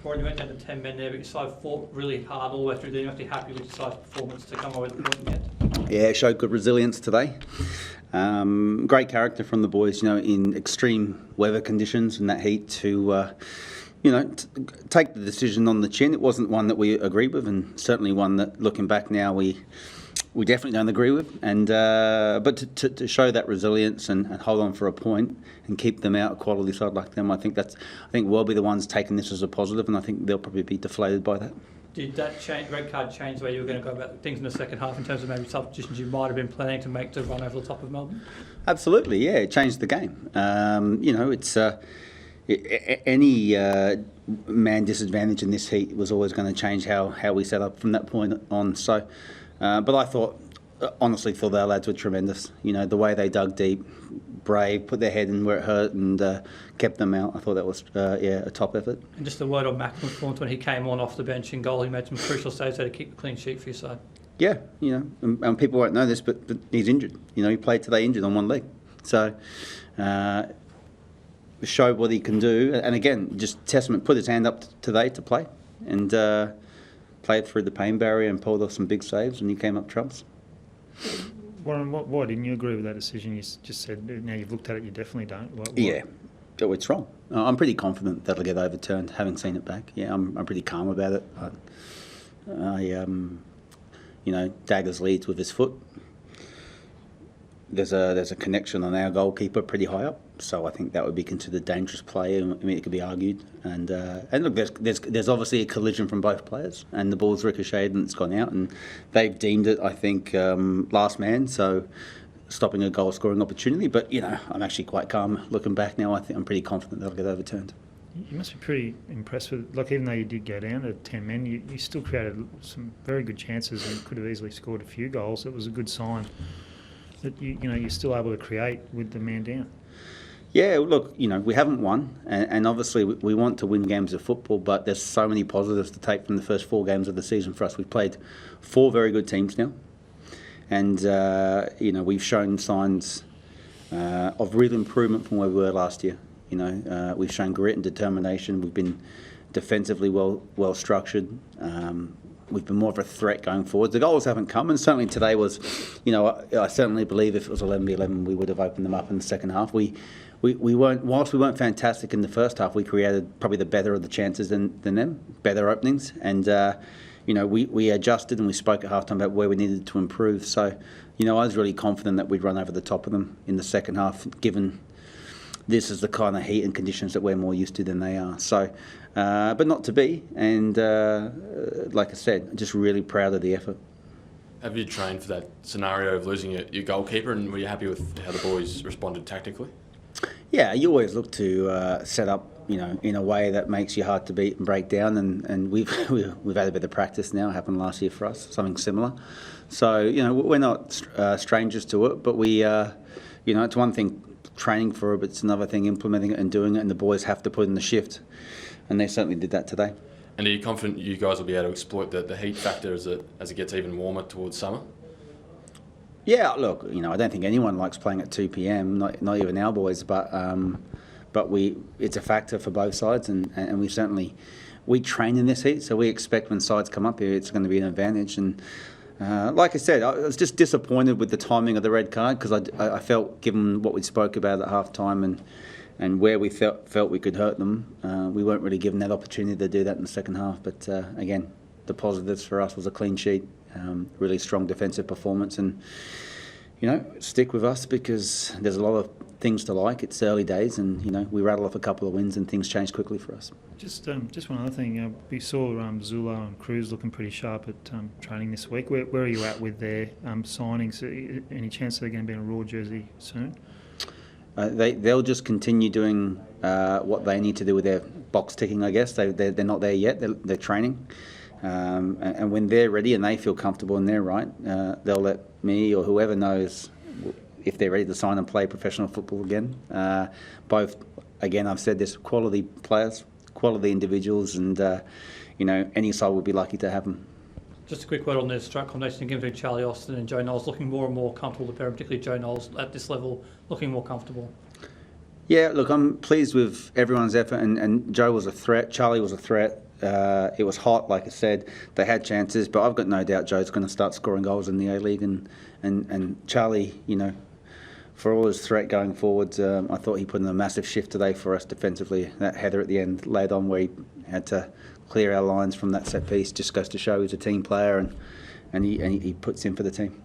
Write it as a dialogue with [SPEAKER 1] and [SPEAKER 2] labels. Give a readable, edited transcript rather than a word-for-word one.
[SPEAKER 1] Brian, you went down to 10 men there, but your side fought really hard all the way through there. You're actually happy with your side's performance to come away with the point in the end?
[SPEAKER 2] Yeah, showed good resilience today. Great character from the boys, in extreme weather conditions and that heat to, take the decision on the chin. It wasn't one that we agreed with, and certainly one that, looking back now, we definitely don't agree with. And but to show that resilience and hold on for a point and keep them out, a quality side like them, I think we'll be the ones taking this as a positive, and I think they'll probably be deflated by that.
[SPEAKER 1] Did that red card change the way you were going to go about things in the second half in terms of maybe substitutions you might have been planning to make to run over the top of Melbourne?
[SPEAKER 2] Absolutely, yeah. It changed the game. It's any man disadvantage in this heat was always going to change how we set up from that point on. So, but I honestly thought our lads were tremendous. The way they dug deep, brave, put their head in where it hurt, and kept them out. I thought that was a top effort. And
[SPEAKER 1] just a word on Macklin performance when he came on off the bench in goal. He made some crucial saves there to keep a clean sheet for your side.
[SPEAKER 2] Yeah, and people won't know this, but he's injured. He played today injured on one leg, so showed what he can do. And again, just testament. Put his hand up today to play, and played through the pain barrier and pulled off some big saves, and he came up trumps.
[SPEAKER 3] Warren, why didn't you agree with that decision? You just said now you've looked at it, you definitely don't.
[SPEAKER 2] Yeah, it's wrong. I'm pretty confident that'll get overturned, having seen it back. Yeah, I'm pretty calm about it. Daggers leads with his foot. There's a connection on our goalkeeper pretty high up, so I think that would be considered dangerous play. I mean, it could be argued, and look, there's obviously a collision from both players, and the ball's ricocheted and it's gone out, and they've deemed it, I think, last man, so stopping a goal scoring opportunity. But I'm actually quite calm looking back now. I think I'm pretty confident that'll get overturned.
[SPEAKER 3] You must be pretty impressed with, even though you did go down to 10 men, you still created some very good chances and could have easily scored a few goals. It was a good sign that you're still able to create with the man down.
[SPEAKER 2] Yeah, look, we haven't won, and obviously we want to win games of football, but there's so many positives to take from the first 4 games of the season for us. We've played 4 very good teams now, and we've shown signs of real improvement from where we were last year. We've shown grit and determination. We've been defensively well structured. We've been more of a threat going forward. The goals haven't come, and certainly today was, I certainly believe if it was 11v11, we would have opened them up in the second half. We weren't, whilst we weren't fantastic in the first half, we created probably the better of the chances than them, better openings, and we adjusted and we spoke at halftime about where we needed to improve. So, I was really confident that we'd run over the top of them in the second half, given this is the kind of heat and conditions that we're more used to than they are. So, but not to be. And like I said, just really proud of the effort.
[SPEAKER 4] Have you trained for that scenario of losing your goalkeeper, and were you happy with how the boys responded tactically?
[SPEAKER 2] Yeah, you always look to set up, in a way that makes you hard to beat and break down. And we've had a bit of practice now. It happened last year for us, something similar. So we're not strangers to it, but we, it's one thing training for it, but it's another thing implementing it and doing it, and the boys have to put in the shift, and they certainly did that today.
[SPEAKER 4] And are you confident you guys will be able to exploit the heat factor as it gets even warmer towards summer?
[SPEAKER 2] Yeah, look, I don't think anyone likes playing at 2 p.m, not even our boys, but it's a factor for both sides, and we train in this heat, so we expect when sides come up here, it's going to be an advantage. And like I said, I was just disappointed with the timing of the red card, because I felt, given what we spoke about at half time and where we felt we could hurt them, we weren't really given that opportunity to do that in the second half. But again, the positives for us was a clean sheet, really strong defensive performance, and stick with us, because there's a lot of things to like. It's early days, and we rattle off a couple of wins and things change quickly for us.
[SPEAKER 3] Just one other thing, we saw Zula and Cruz looking pretty sharp at training this week. Where are you at with their signings? Any chance they're going to be in a Raw jersey soon?
[SPEAKER 2] They'll just continue doing what they need to do with their box ticking, I guess. They're not there yet. They're training. And when they're ready and they feel comfortable and they're right, they'll let me or whoever knows if they're ready to sign and play professional football again. Both, again, I've said this, quality players, quality individuals, and any side would be lucky to have them.
[SPEAKER 1] Just a quick word on the strike combination between Charlie Austin and Joe Knowles, looking more and more comfortable, the pair, particularly Joe Knowles at this level, looking more comfortable. Yeah,
[SPEAKER 2] look, I'm pleased with everyone's effort, and Joe was a threat, Charlie was a threat. It was hot, like I said. They had chances, but I've got no doubt Joe's going to start scoring goals in the A-League. And Charlie, for all his threat going forwards, I thought he put in a massive shift today for us defensively. That header at the end, late on, where he had to clear our lines from that set piece, just goes to show he's a team player, and he puts in for the team.